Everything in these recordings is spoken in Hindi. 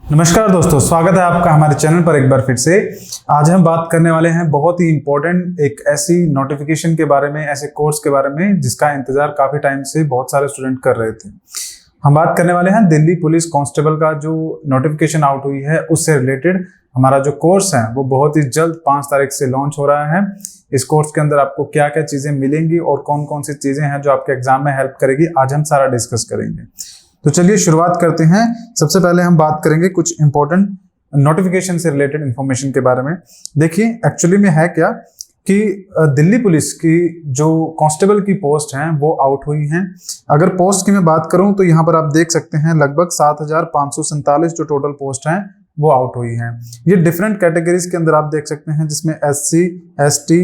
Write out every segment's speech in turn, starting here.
नमस्कार दोस्तों, स्वागत है आपका हमारे चैनल पर एक बार फिर से। आज हम बात करने वाले हैं बहुत ही इंपॉर्टेंट एक ऐसी नोटिफिकेशन के बारे में, ऐसे कोर्स के बारे में जिसका इंतजार काफी टाइम से बहुत सारे स्टूडेंट कर रहे थे। हम बात करने वाले हैं दिल्ली पुलिस कांस्टेबल का जो नोटिफिकेशन आउट हुई है उससे रिलेटेड हमारा जो कोर्स है वो बहुत ही जल्द 5 तारीख से लॉन्च हो रहा है। इस कोर्स के अंदर आपको क्या क्या चीजें मिलेंगी और कौन कौन सी चीजें हैं जो आपके एग्जाम में हेल्प करेगी, आज हम सारा डिस्कस करेंगे। तो चलिए शुरुआत करते हैं। सबसे पहले हम बात करेंगे कुछ इंपॉर्टेंट नोटिफिकेशन से रिलेटेड इंफॉर्मेशन के बारे में। देखिए एक्चुअली में है क्या कि दिल्ली पुलिस की जो कांस्टेबल की पोस्ट हैं वो आउट हुई हैं। अगर पोस्ट की मैं बात करूं तो यहाँ पर आप देख सकते हैं लगभग 7,547 जो टोटल पोस्ट हैं वो आउट हुई हैं। ये डिफरेंट कैटेगरीज के अंदर आप देख सकते हैं, जिसमें SC, ST,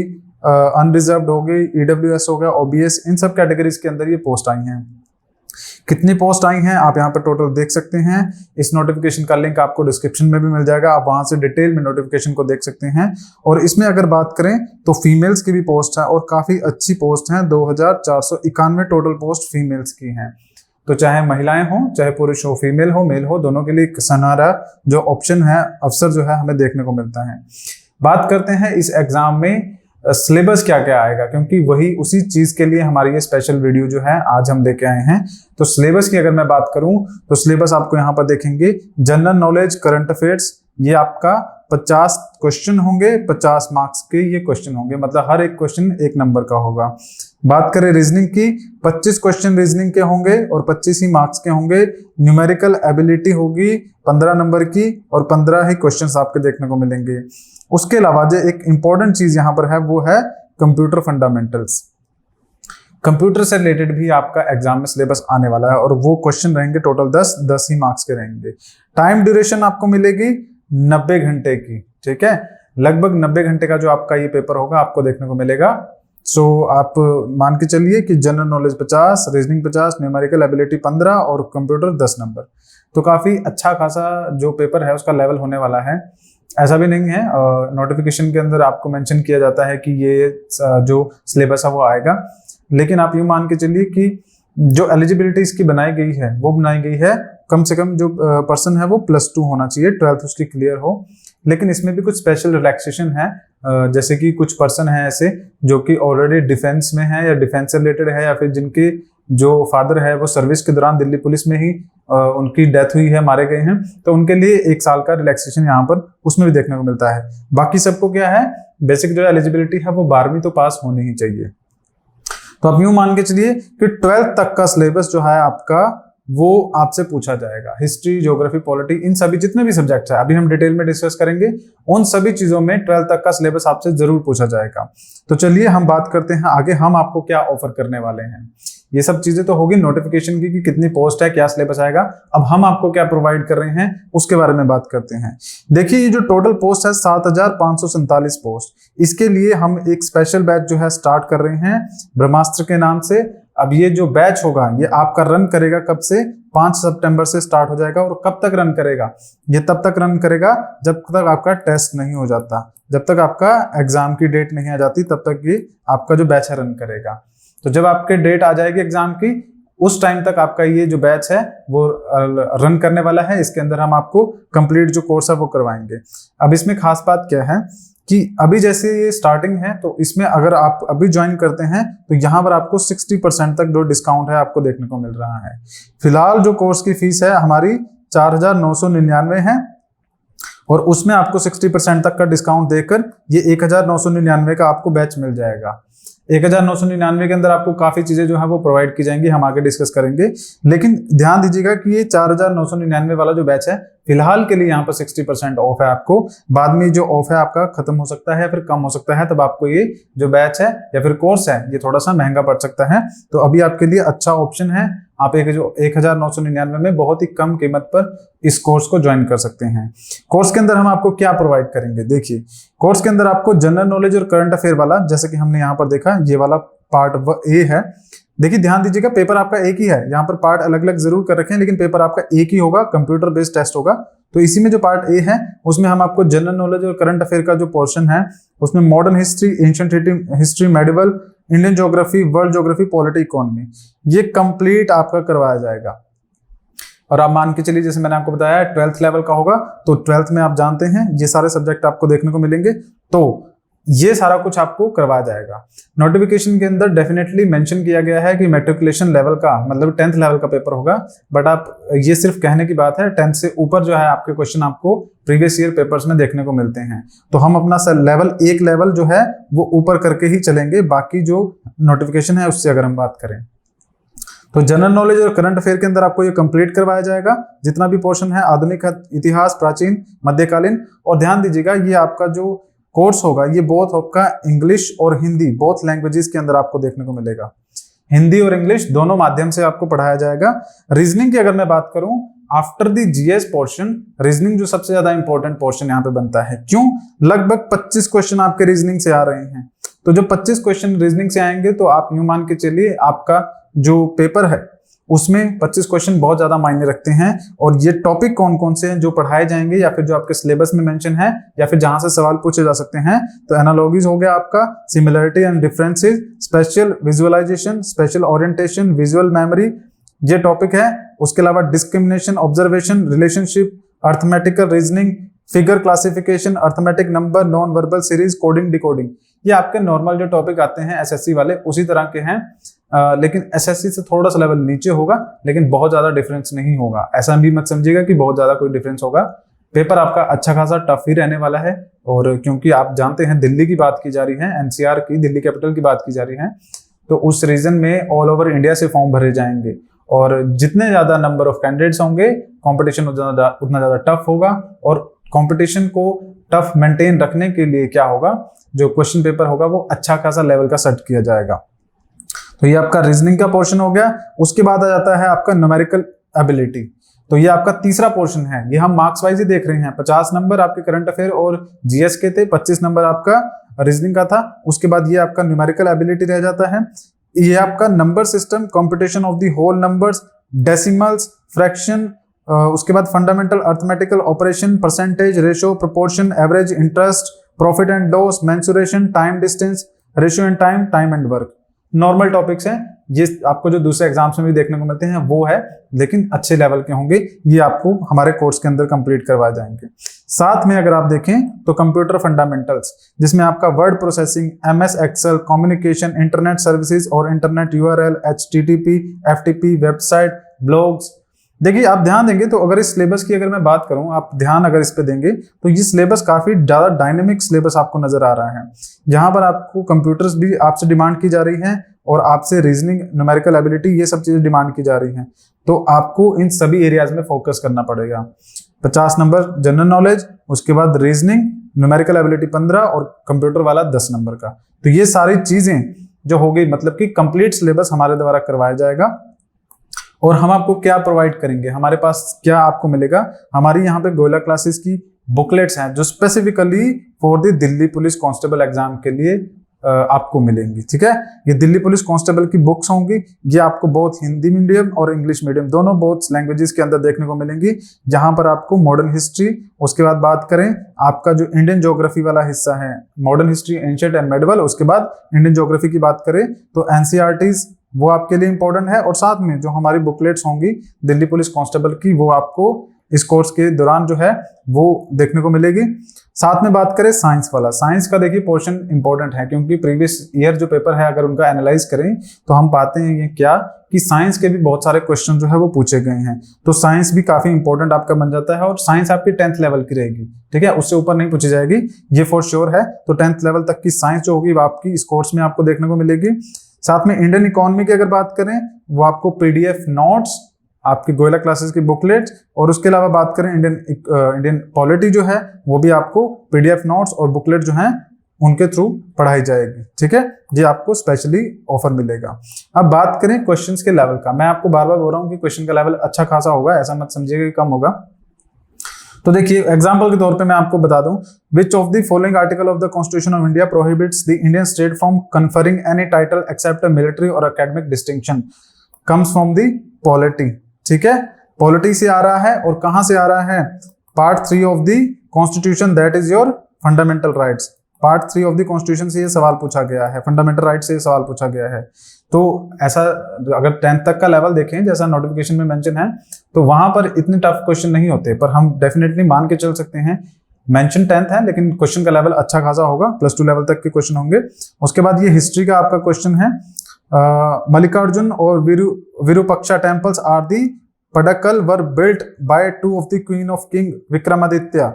अनरिजर्व्ड हो गई, EWS हो गया, OBS, इन सब कैटेगरीज के अंदर ये पोस्ट आई हैं। कितनी पोस्ट आई हैं आप यहाँ पर टोटल देख सकते हैं। इस नोटिफिकेशन का लिंक आपको डिस्क्रिप्शन में भी मिल जाएगा, आप वहां से डिटेल में नोटिफिकेशन को देख सकते हैं। और इसमें अगर बात करें तो फीमेल्स की भी पोस्ट है और काफी अच्छी पोस्ट है। 2,491 टोटल पोस्ट फीमेल्स की हैं। तो चाहे महिलाएं हों, चाहे पुरुष हो, फीमेल हो, मेल हो, दोनों के लिए एक सुनहरा जो ऑप्शन है, अवसर जो है हमें देखने को मिलता है। बात करते हैं इस एग्जाम में सिलेबस क्या क्या आएगा, क्योंकि वही उसी चीज के लिए हमारी ये स्पेशल वीडियो जो है आज हम लेके आए हैं। तो सिलेबस की अगर मैं बात करूं तो सिलेबस आपको यहाँ पर देखेंगे जनरल नॉलेज, करंट अफेयर्स, ये आपका 50 क्वेश्चन होंगे, 50 मार्क्स के ये क्वेश्चन होंगे, मतलब हर एक क्वेश्चन 1 नंबर का होगा। बात करें रीजनिंग की, 25 क्वेश्चन रीजनिंग के होंगे और 25 ही मार्क्स के होंगे। न्यूमेरिकल एबिलिटी होगी 15 नंबर की और 15 ही क्वेश्चंस आपके देखने को मिलेंगे। उसके अलावा जो एक इंपॉर्टेंट चीज यहाँ पर है वो है कंप्यूटर फंडामेंटल्स। कंप्यूटर से रिलेटेड भी आपका एग्जाम में सिलेबस आने वाला है और वो क्वेश्चन रहेंगे टोटल 10 ही मार्क्स के रहेंगे। टाइम ड्यूरेशन आपको मिलेगी 90 घंटे की, ठीक है। लगभग 90 घंटे का जो आपका ये पेपर होगा आपको देखने को मिलेगा। सो आप मान के चलिए कि general knowledge 50, reasoning 50, numerical ability 15 और कंप्यूटर 10 नंबर। तो काफी अच्छा खासा जो पेपर है उसका लेवल होने वाला है। ऐसा भी नहीं है, नोटिफिकेशन के अंदर आपको मेंशन किया जाता है कि ये जो सिलेबस है वो आएगा, लेकिन आप यूं मान के चलिए कि जो एलिजिबिलिटी इसकी बनाई गई है वो बनाई गई है कम से कम जो पर्सन है वो +2 होना चाहिए, 12th उसकी क्लियर हो। लेकिन इसमें भी कुछ स्पेशल रिलैक्सेशन है, जैसे कि कुछ पर्सन है ऐसे जो कि ऑलरेडी डिफेंस में है या डिफेंस से रिलेटेड है, या फिर जिनके जो फादर है वो सर्विस के दौरान दिल्ली पुलिस में ही उनकी डेथ हुई है, मारे गए हैं, तो उनके लिए 1 साल का रिलैक्सेशन यहाँ पर उसमें भी देखने को मिलता है। बाकी सबको क्या है, बेसिक जो एलिजिबिलिटी है वो 12वीं तो पास होनी ही चाहिए। तो आप यूं मान के चलिए कि 12th तक का सिलेबस जो है आपका वो आपसे पूछा जाएगा। हिस्ट्री, ज्योग्राफी, पॉलिटी, इन सभी जितने भी सब्जेक्ट्स है अभी हम डिटेल में डिस्कस करेंगे, उन सभी चीजों में 12th तक का सिलेबस आपसे जरूर पूछा जाएगा। तो चलिए हम बात करते हैं आगे हम आपको क्या ऑफर करने वाले हैं। ये सब चीजें तो होगी नोटिफिकेशन की कि कितनी पोस्ट है, क्या सिलेबस आएगा। अब हम आपको क्या प्रोवाइड कर रहे हैं उसके बारे में बात करते हैं। देखिए ये जो टोटल पोस्ट है 7,547 पोस्ट, इसके लिए हम एक स्पेशल बैच जो है स्टार्ट कर रहे हैं ब्रह्मास्त्र के नाम से। अब ये जो बैच होगा ये आपका रन करेगा कब से, 5 सितंबर से स्टार्ट हो जाएगा। और कब तक रन करेगा, ये तब तक रन करेगा जब तक आपका टेस्ट नहीं हो जाता, जब तक आपका एग्जाम की डेट नहीं आ जाती, तब तक ये आपका जो बैच है रन करेगा। तो जब आपके डेट आ जाएगी एग्जाम की, उस टाइम तक आपका ये जो बैच है वो रन करने वाला है। इसके अंदर हम आपको कंप्लीट जो कोर्स है वो करवाएंगे। अब इसमें खास बात क्या है कि अभी जैसे ये स्टार्टिंग है तो इसमें अगर आप अभी ज्वाइन करते हैं तो यहाँ पर आपको 60% तक जो डिस्काउंट है आपको देखने को मिल रहा है। फिलहाल जो कोर्स की फीस है हमारी 4,999 है और उसमें आपको 60% तक का डिस्काउंट देकर ये 1,999 का आपको बैच मिल जाएगा। 1,999 के अंदर आपको काफी चीजें जो है वो प्रोवाइड की जाएंगी, हम आगे डिस्कस करेंगे। लेकिन ध्यान दीजिएगा कि ये 4,999 वाला जो बैच है फिलहाल के लिए यहाँ पर 60% ऑफ है आपको। बाद में जो ऑफ है आपका खत्म हो सकता है या फिर कम हो सकता है, तब आपको ये जो बैच है या फिर कोर्स है ये थोड़ा सा महंगा पड़ सकता है। तो अभी आपके लिए अच्छा ऑप्शन है, आप एक जो 1,999 में बहुत ही कम कीमत पर इस कोर्स को ज्वाइन कर सकते हैं। कोर्स के अंदर हम आपको क्या प्रोवाइड करेंगे, देखिए कोर्स के अंदर आपको जनरल नॉलेज और करंट अफेयर वाला, जैसे कि हमने यहाँ पर देखा ये वाला पार्ट ए है। देखिए ध्यान दीजिएगा पेपर आपका एक ही है, यहाँ पर पार्ट अलग अलग जरूर कर रखे हैं लेकिन पेपर आपका एक ही होगा, कंप्यूटर बेस्ड टेस्ट होगा। तो इसी में जो पार्ट ए है उसमें हम आपको जनरल नॉलेज और करंट अफेयर का जो पोर्शन है उसमें modern history, ancient history, medieval, Indian geography, world geography, polity, economy, ये कंप्लीट आपका करवाया जाएगा। और आप मान के चलिए जैसे मैंने आपको बताया 12th लेवल का होगा, तो 12th में आप जानते हैं ये सारे सब्जेक्ट आपको देखने को मिलेंगे, तो ये सारा कुछ आपको करवाया जाएगा। नोटिफिकेशन के अंदर डेफिनेटली मेंशन किया गया है कि मैट्रिकुलेशन लेवल का मतलब 10th लेवल का पेपर होगा, बट आप ये सिर्फ कहने की बात है, 10th से ऊपर जो है आपके क्वेश्चन आपको प्रीवियस ईयर पेपर्स में देखने को मिलते हैं। तो हम अपना लेवल एक लेवल जो है वो ऊपर करके ही चलेंगे, बाकी जो नोटिफिकेशन है उससे अगर हम बात करें तो जनरल नॉलेज और करंट अफेयर के अंदर आपको ये कंप्लीट करवाया जाएगा, जितना भी पोर्शन है आधुनिक इतिहास, प्राचीन, मध्यकालीन। और ध्यान दीजिएगा ये आपका जो कोर्स होगा ये बोथ आपका इंग्लिश और हिंदी बोथ लैंग्वेजेस के अंदर आपको देखने को मिलेगा। हिंदी और इंग्लिश दोनों माध्यम से आपको पढ़ाया जाएगा। रीजनिंग की अगर मैं बात करूं, after the GS portion reasoning जो सबसे ज्यादा इंपॉर्टेंट पोर्शन यहाँ पे बनता है। क्यों? लगभग 25 क्वेश्चन आपके रीजनिंग से आ रहे हैं। तो जो 25 क्वेश्चन रीजनिंग से आएंगे तो आप यूं मान के चलिए आपका जो पेपर है उसमें 25 क्वेश्चन बहुत ज्यादा मायने रखते हैं। और ये टॉपिक कौन कौन से हैं जो पढ़ाए जाएंगे या फिर जो आपके सिलेबस में मेंशन है या फिर जहां से सवाल पूछे जा सकते हैं, तो एनालॉजीज हो गया आपका, similarity and differences, special visualisation, special orientation, visual memory, ये टॉपिक है। उसके अलावा discrimination, observation, relationship, arithmetical reasoning, figure classification, arithmetic number, non verbal series, coding, decoding, ये आपके नॉर्मल जो टॉपिक आते हैं एसएससी वाले उसी तरह के हैं, लेकिन एसएससी से थोड़ा सा लेवल नीचे होगा, लेकिन बहुत ज्यादा डिफरेंस नहीं होगा। ऐसा भी मत समझिएगा कि बहुत ज्यादा कोई डिफरेंस होगा। पेपर आपका अच्छा खासा टफ ही रहने वाला है। और क्योंकि आप जानते हैं दिल्ली की बात की जा रही है, एनसीआर की, दिल्ली कैपिटल की बात की जा रही है, तो उस रीजन में ऑल ओवर इंडिया से फॉर्म भरे जाएंगे और जितने ज्यादा नंबर ऑफ कैंडिडेट्स होंगे कंपटीशन उतना ज्यादा टफ होगा। और कंपटीशन को टफ मेंटेन रखने के लिए क्या होगा, जो क्वेश्चन पेपर होगा वो अच्छा खासा लेवल का सेट किया जाएगा। तो ये आपका रीजनिंग का पोर्शन हो गया। उसके बाद आ जाता है आपका न्यूमेरिकल एबिलिटी। तो ये आपका तीसरा पोर्शन है। ये हम मार्क्स वाइज ही देख रहे हैं। 50 नंबर आपके करंट अफेयर और जीएस के थे, 25 नंबर आपका रीजनिंग का था। उसके बाद ये आपका न्यूमेरिकल एबिलिटी रह जाता है। ये आपका number system, computation of the whole numbers, decimals, fraction, उसके बाद fundamental arithmetical operation, percentage, ratio, proportion, average, interest, profit and loss, mensuration, time distance, ratio and time, time and work. Normal topics हैं, ये आपको जो दूसरे एग्जाम्स में भी देखने को मिलते हैं वो है, लेकिन अच्छे लेवल के होंगे। ये आपको हमारे कोर्स के अंदर कंप्लीट करवाए जाएंगे। साथ में अगर आप देखें तो कंप्यूटर फंडामेंटल्स, जिसमें आपका word processing, MS Excel, communication, internet services और internet URL, HTTP, FTP, website, blogs. देखिए आप ध्यान देंगे तो अगर इस सिलेबस की अगर मैं बात करूं, आप ध्यान अगर इस पे देंगे तो ये सिलेबस काफी ज्यादा डायनेमिक सिलेबस आपको नजर आ रहा है। यहाँ पर आपको कंप्यूटर्स भी आपसे डिमांड की जा रही हैं और आपसे रीजनिंग, न्यूमेरिकल एबिलिटी, ये सब चीजें डिमांड की जा रही हैं। तो आपको इन सभी एरियाज में फोकस करना पड़ेगा। 50 नंबर जनरल नॉलेज, उसके बाद रीजनिंग, न्यूमेरिकल एबिलिटी 15 और कंप्यूटर वाला 10 नंबर का। तो ये सारी चीजें जो हो गई, मतलब कि कंप्लीट सिलेबस हमारे द्वारा करवाया जाएगा। और हम आपको क्या प्रोवाइड करेंगे, हमारे पास क्या आपको मिलेगा, हमारी यहाँ पे गोयला क्लासेस की बुकलेट्स हैं जो specifically for the Delhi police constable exam के लिए आपको मिलेंगी। ठीक है, ये दिल्ली पुलिस कांस्टेबल की बुक्स होंगी। ये आपको बहुत हिंदी मीडियम और इंग्लिश मीडियम दोनों बहुत लैंग्वेजेस के अंदर देखने को मिलेंगी, जहां पर आपको मॉडर्न हिस्ट्री, उसके बाद बात करें आपका जो इंडियन ज्योग्राफी वाला हिस्सा है, modern history, ancient and medieval, उसके बाद इंडियन ज्योग्राफी की बात करें तो एनसीईआरटीज वो आपके लिए इंपॉर्टेंट है। और साथ में जो हमारी बुकलेट्स होंगी दिल्ली पुलिस कांस्टेबल की, वो आपको इस कोर्स के दौरान जो है वो देखने को मिलेगी। साथ में बात करें साइंस वाला, साइंस का देखिए पोर्शन इंपॉर्टेंट है, क्योंकि प्रीवियस ईयर जो पेपर है अगर उनका एनालाइज करें तो हम पाते हैं ये क्या कि साइंस के भी बहुत सारे क्वेश्चन जो है वो पूछे गए हैं। तो साइंस भी काफी इंपॉर्टेंट आपका बन जाता है। और साइंस आपकी 10th लेवल की रहेगी, ठीक है, उससे ऊपर नहीं पूछी जाएगी, ये फॉर श्योर है। तो 10th लेवल तक की साइंस जो होगी वो आपकी इस कोर्स में आपको देखने को मिलेगी। साथ में इंडियन इकोनॉमी की अगर बात करें, वो आपको पीडीएफ नोट्स, आपकी गोयला क्लासेस की बुकलेट्स, और उसके अलावा बात करें इंडियन पॉलिटी जो है वो भी आपको पीडीएफ नोट्स और बुकलेट जो हैं उनके थ्रू पढ़ाई जाएगी। ठीक है, ये आपको स्पेशली ऑफर मिलेगा। अब बात करें क्वेश्चंस के लेवल का, मैं आपको बार बार बोल रहा हूँ कि क्वेश्चन का लेवल अच्छा खासा होगा, ऐसा मत समझिएगा कि कम होगा। तो देखिए एग्जांपल के तौर पे मैं आपको बता दूं, which of the following article of the constitution of India prohibits the Indian state from conferring any title except a military और academic distinction comes from the polity. ठीक है, पॉलिटी से आ रहा है और कहां से आ रहा है, part 3 of the constitution, that is your fundamental rights. Part 3 of the constitution से ये सवाल पूछा गया है, फंडामेंटल राइट से ये सवाल पूछा गया है। तो ऐसा अगर 10th तक का लेवल देखें जैसा नोटिफिकेशन में मेंशन है, तो वहां पर इतने टफ क्वेश्चन नहीं होते, पर हम डेफिनेटली मान के चल सकते हैं मेंशन 10th है लेकिन क्वेश्चन का लेवल अच्छा खासा होगा, +2 लेवल तक के क्वेश्चन होंगे। उसके बाद ये हिस्ट्री का आपका क्वेश्चन है, मल्लिकार्जुन और Virupaksha temples are the Pattadakal were built by 2 of the queen of king Vikramaditya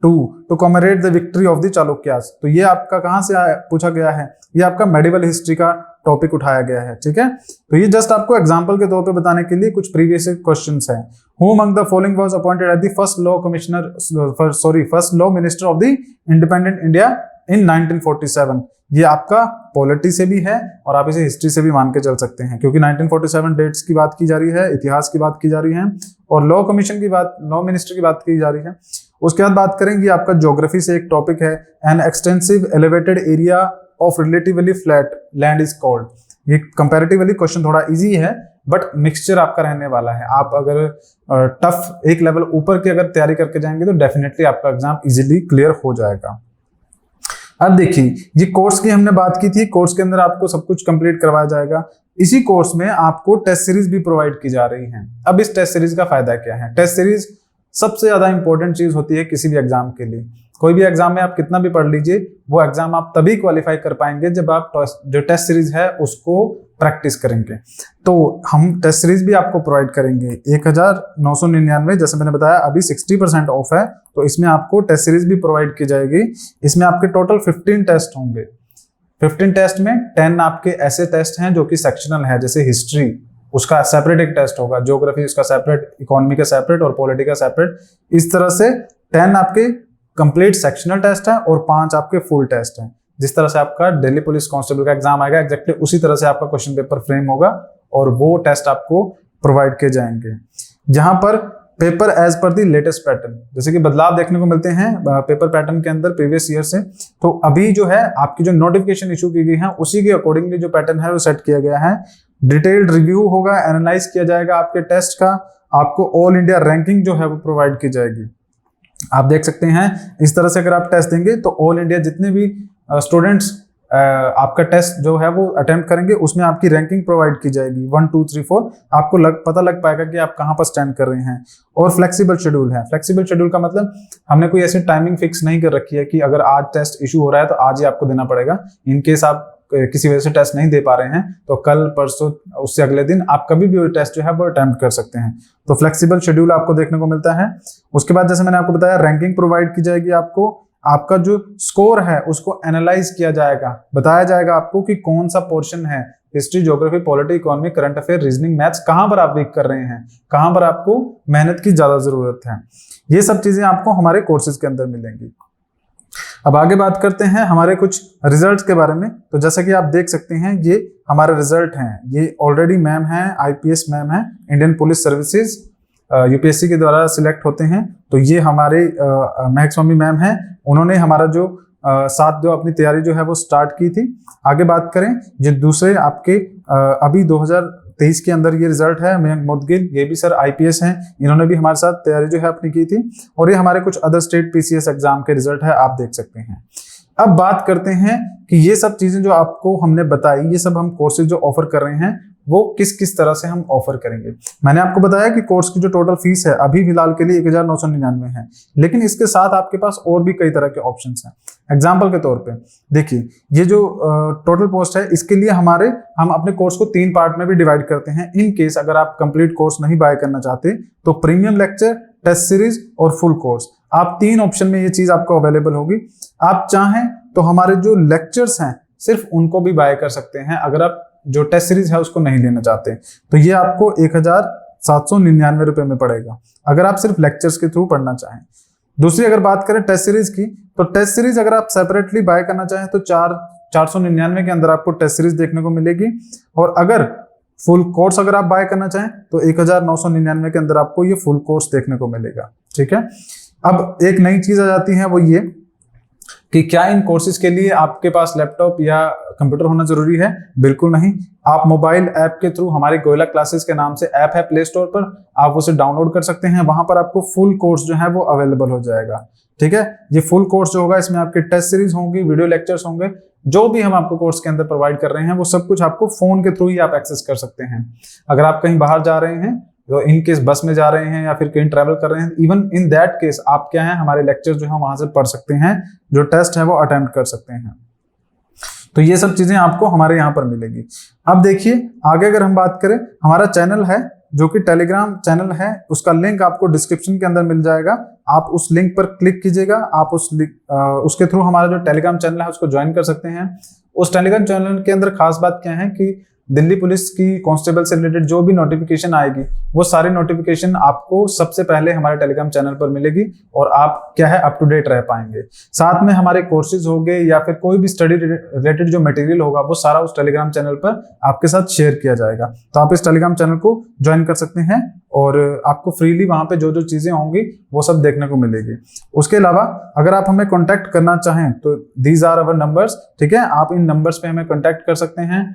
to commemorate the विक्ट्री ऑफ द चालुक्यास। तो ये आपका कहाँ से पूछा गया है, ये आपका मेडिवल हिस्ट्री का टॉपिक उठाया गया है, ठीक है। तो ये जस्ट आपको एग्जांपल के तौर पे बताने के लिए कुछ प्रीवियस क्वेश्चंस हैं। Who among the following was appointed as the first law minister of the independent India in 1947। ये आपका पॉलिटी से भी है और आप इसे हिस्ट्री से भी मान के चल सकते हैं, क्योंकि 1947 डेट्स की बात की जा रही है, इतिहास की बात की जा रही है और लॉ कमीशन की बात, लॉ मिनिस्टर की बात की जा रही है। उसके बाद बात करेंगे आपका ज्योग्राफी से एक टॉपिक है, an extensive elevated area of relatively flat land is called. ये कंपैरेटिवली क्वेश्चन थोड़ा इजी है बट मिक्सचर आपका रहने वाला है। आप अगर टफ एक लेवल ऊपर की अगर तैयारी करके जाएंगे तो डेफिनेटली आपका एग्जाम इजीली क्लियर हो जाएगा। अब देखिए, ये कोर्स की हमने बात की थी, कोर्स के अंदर आपको सब कुछ कंप्लीट करवाया जाएगा। इसी कोर्स में आपको टेस्ट सीरीज भी प्रोवाइड की जा रही है। अब इस टेस्ट सीरीज का फायदा क्या है? टेस्ट सीरीज सबसे ज्यादा इंपॉर्टेंट चीज होती है किसी भी एग्जाम के लिए। कोई भी एग्जाम में आप कितना भी पढ़ लीजिए, वो एग्जाम आप तभी क्वालिफाई कर पाएंगे जब आप जो टेस्ट सीरीज है उसको प्रैक्टिस करेंगे। तो हम टेस्ट सीरीज भी आपको प्रोवाइड करेंगे 1999, जैसे मैंने बताया अभी 60% ऑफ है, तो इसमें आपको टेस्ट सीरीज भी प्रोवाइड की जाएगी। इसमें आपके टोटल 15 टेस्ट होंगे। 15 टेस्ट में 10 आपके ऐसे टेस्ट हैं जो कि सेक्शनल है, जैसे हिस्ट्री उसका सेपरेट एक टेस्ट होगा, ज्योग्राफी उसका सेपरेट, इकोनॉमी का सेपरेट और पॉलिटी का सेपरेट। इस तरह से 10 आपके कंप्लीट सेक्शनल टेस्ट है और 5 आपके फुल टेस्ट हैं। जिस तरह से आपका दिल्ली पुलिस कांस्टेबल का एग्जाम आएगा एग्जैक्टली उसी तरह से आपका क्वेश्चन पेपर फ्रेम होगा और वो टेस्ट आपको प्रोवाइड किए जाएंगे। जहां पर paper as per the latest pattern, जैसे कि बदलाव देखने को मिलते हैं पेपर पैटर्न के अंदर प्रीवियस ईयर से। तो अभी जो है आपकी जो नोटिफिकेशन इशू की गई है उसी के अकॉर्डिंगली जो पैटर्न है वो सेट किया गया है। डिटेल्ड रिव्यू होगा, एनालाइज किया जाएगा आपके टेस्ट का, आपको ऑल इंडिया रैंकिंग जो है वो प्रोवाइड की जाएगी। आप देख सकते हैं इस तरह से अगर आप टेस्ट देंगे तो ऑल इंडिया जितने भी स्टूडेंट्स आपका टेस्ट जो है वो अटेम्प्ट करेंगे उसमें आपकी रैंकिंग प्रोवाइड की जाएगी 1 2 3 4। आपको पता लग पाएगा कि आप कहाँ पर स्टैंड कर रहे हैं। और फ्लेक्सिबल शेड्यूल है। फ्लेक्सिबल शेड्यूल का मतलब हमने कोई ऐसी टाइमिंग फिक्स नहीं कर रखी है कि अगर आज टेस्ट इशू हो रहा है तो आज ही आपको देना पड़ेगा। इनकेस आप किसी वजह से टेस्ट नहीं दे पा रहे हैं तो कल परसों उससे अगले दिन आप कभी भी टेस्ट जो है वो अटेम्प्ट कर सकते हैं। तो फ्लेक्सिबल शेड्यूल आपको देखने को मिलता है। उसके बाद जैसे मैंने आपको बताया रैंकिंग प्रोवाइड की जाएगी आपको। आपका जो स्कोर है उसको एनालाइज किया जाएगा, बताया जाएगा आपको कि कौन सा पोर्शन है, history, geography, polity, economy, current affair, reasoning, maths, कहां पर आप वीक कर रहे हैं, कहां पर आपको मेहनत की ज्यादा जरूरत है। ये सब चीजें आपको हमारे कोर्सेज के अंदर मिलेंगी। अब आगे बात करते हैं हमारे कुछ रिजल्ट्स के बारे में। तो जैसा कि आप देख सकते हैं ये हमारे रिजल्ट हैं। ये ऑलरेडी मैम है, IPS मैम है, इंडियन पुलिस सर्विसेज UPSC के द्वारा सिलेक्ट होते हैं। तो ये हमारे महक स्वामी मैम हैं, उन्होंने हमारा जो साथ जो अपनी तैयारी जो है वो स्टार्ट की थी। आगे बात करें जो दूसरे आपके अभी 2023 के अंदर ये रिजल्ट है, मयंक मुदगिल, ये भी सर IPS हैं, इन्होंने भी हमारे साथ तैयारी जो है अपनी की थी। और ये हमारे कुछ अदर स्टेट PCS एग्जाम के रिजल्ट है, आप देख सकते हैं। अब बात करते हैं कि ये सब चीजें जो आपको हमने बताई, ये सब हम कोर्सेज जो ऑफर कर रहे हैं वो किस किस तरह से हम ऑफर करेंगे। मैंने आपको बताया कि कोर्स की जो टोटल फीस है अभी फिलहाल के लिए 1999 है, लेकिन इसके साथ आपके पास और भी कई तरह के ऑप्शंस हैं। एग्जाम्पल के तौर पे देखिए, ये जो टोटल कॉस्ट है इसके लिए हम अपने कोर्स को 3 पार्ट में भी डिवाइड करते हैं। इन केस अगर आप कंप्लीट कोर्स नहीं बाय करना चाहते तो प्रीमियम लेक्चर, टेस्ट सीरीज और फुल कोर्स, आप 3 ऑप्शन में ये चीज आपको अवेलेबल होगी। आप चाहें तो हमारे जो लेक्चर्स हैं सिर्फ उनको भी बाय कर सकते हैं, अगर आप जो टेस्ट सीरीज है उसको नहीं लेना चाहते तो ये आपको 1799 रुपए में पड़ेगा अगर आप सिर्फ लेक्चर्स के थ्रू पढ़ना चाहें। दूसरी अगर बात करें टेस्ट सीरीज की, तो टेस्ट सीरीज अगर आप सेपरेटली बाय करना चाहें तो 499 के अंदर आपको टेस्ट सीरीज देखने को मिलेगी। और अगर फुल कोर्स अगर आप बाय करना चाहें तो 1999 के अंदर आपको ये फुल कोर्स देखने को मिलेगा। ठीक है। अब एक नई चीज आ जाती है, वो ये कि क्या इन कोर्सेज के लिए आपके पास लैपटॉप या कंप्यूटर होना जरूरी है? बिल्कुल नहीं। आप मोबाइल ऐप के थ्रू, हमारे गोयला क्लासेस के नाम से ऐप है प्ले स्टोर पर, आप उसे डाउनलोड कर सकते हैं। वहां पर आपको फुल कोर्स जो है वो अवेलेबल हो जाएगा। ठीक है। ये फुल कोर्स जो होगा इसमें आपके टेस्ट सीरीज होंगी, वीडियो लेक्चर्स होंगे, जो भी हम आपको कोर्स के अंदर प्रोवाइड कर रहे हैं वो सब कुछ आपको फोन के थ्रू ही आप एक्सेस कर सकते हैं। अगर आप कहीं बाहर जा रहे हैं तो इन केस बस में जा रहे हैं या फिर कहीं ट्रैवल कर रहे हैं, इवन इन दैट केस आप क्या है हमारे लेक्चर जो है वहां से पढ़ सकते हैं, जो टेस्ट है वो अटेम्प्ट कर सकते हैं। तो ये सब चीजें आपको हमारे यहाँ पर मिलेगी। अब देखिए आगे अगर हम बात करें, हमारा चैनल है जो कि टेलीग्राम चैनल है, उसका लिंक आपको डिस्क्रिप्शन के अंदर मिल जाएगा। आप उस लिंक पर क्लिक कीजिएगा, आप उसके थ्रू हमारा जो टेलीग्राम चैनल है उसको ज्वाइन कर सकते हैं। उस टेलीग्राम चैनल के अंदर खास बात क्या है कि दिल्ली पुलिस की कांस्टेबल से रिलेटेड जो भी नोटिफिकेशन आएगी वो सारी नोटिफिकेशन आपको सबसे पहले हमारे टेलीग्राम चैनल पर मिलेगी और आप क्या है अप टू डेट रह पाएंगे। साथ में हमारे कोर्सेज हो गए या फिर कोई भी स्टडी रिलेटेड जो मटेरियल होगा वो सारा उस टेलीग्राम चैनल पर आपके साथ शेयर किया जाएगा। तो आप इस टेलीग्राम चैनल को ज्वाइन कर सकते हैं और आपको फ्रीली वहां पे जो जो चीजें होंगी वो सब देखने को मिलेगी। उसके अलावा अगर आप हमें कॉन्टैक्ट करना चाहें तो दीज आर अवर नंबर्स, ठीक है। आप इन नंबर्स पे हमें कॉन्टैक्ट कर सकते हैं।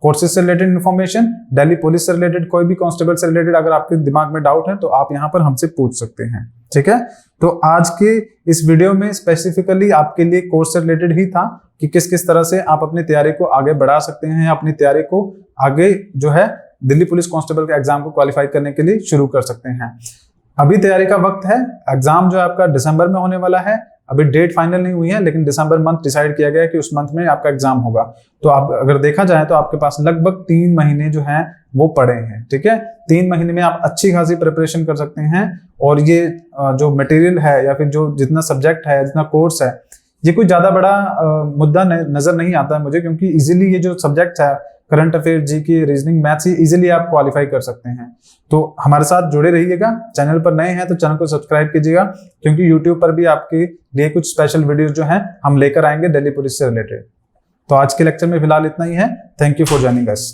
कोर्सेज से रिलेटेड इन्फॉर्मेशन, दिल्ली पुलिस से रिलेटेड, कोई भी कांस्टेबल से रिलेटेड अगर आपके दिमाग में डाउट है तो आप यहाँ पर हमसे पूछ सकते हैं, ठीक है। तो आज के इस वीडियो में स्पेसिफिकली आपके लिए कोर्स से रिलेटेड ही था कि किस किस तरह से आप अपनी तैयारी को आगे बढ़ा सकते हैं, अपनी तैयारी को आगे जो है दिल्ली पुलिस कांस्टेबल के एग्जाम को क्वालिफाई करने के लिए शुरू कर सकते हैं। अभी तैयारी का वक्त है, एग्जाम जो है आपका दिसंबर में होने वाला है। अभी डेट फाइनल नहीं हुई है लेकिन दिसंबर मंथ डिसाइड किया गया है कि उस मंथ में आपका एग्जाम होगा। तो आप अगर देखा जाए तो आपके पास लगभग 3 महीने जो हैं वो पड़े हैं, ठीक है। 3 महीने में आप अच्छी खासी प्रिपरेशन कर सकते हैं और ये जो मटेरियल है या फिर जो जितना सब्जेक्ट है, जितना कोर्स है, ये कोई ज्यादा बड़ा मुद्दा नजर नहीं आता है मुझे, क्योंकि इजीली ये जो सब्जेक्ट है current affair, GK, reasoning, maths, ये इजीली आप क्वालिफाई कर सकते हैं। तो हमारे साथ जुड़े रहिएगा। चैनल पर नए हैं तो चैनल को सब्सक्राइब कीजिएगा, क्योंकि यूट्यूब पर भी आपके लिए कुछ स्पेशल वीडियोस जो हैं हम लेकर आएंगे दिल्ली पुलिस से रिलेटेड। तो आज के लेक्चर में फिलहाल इतना ही है। Thank you for joining us.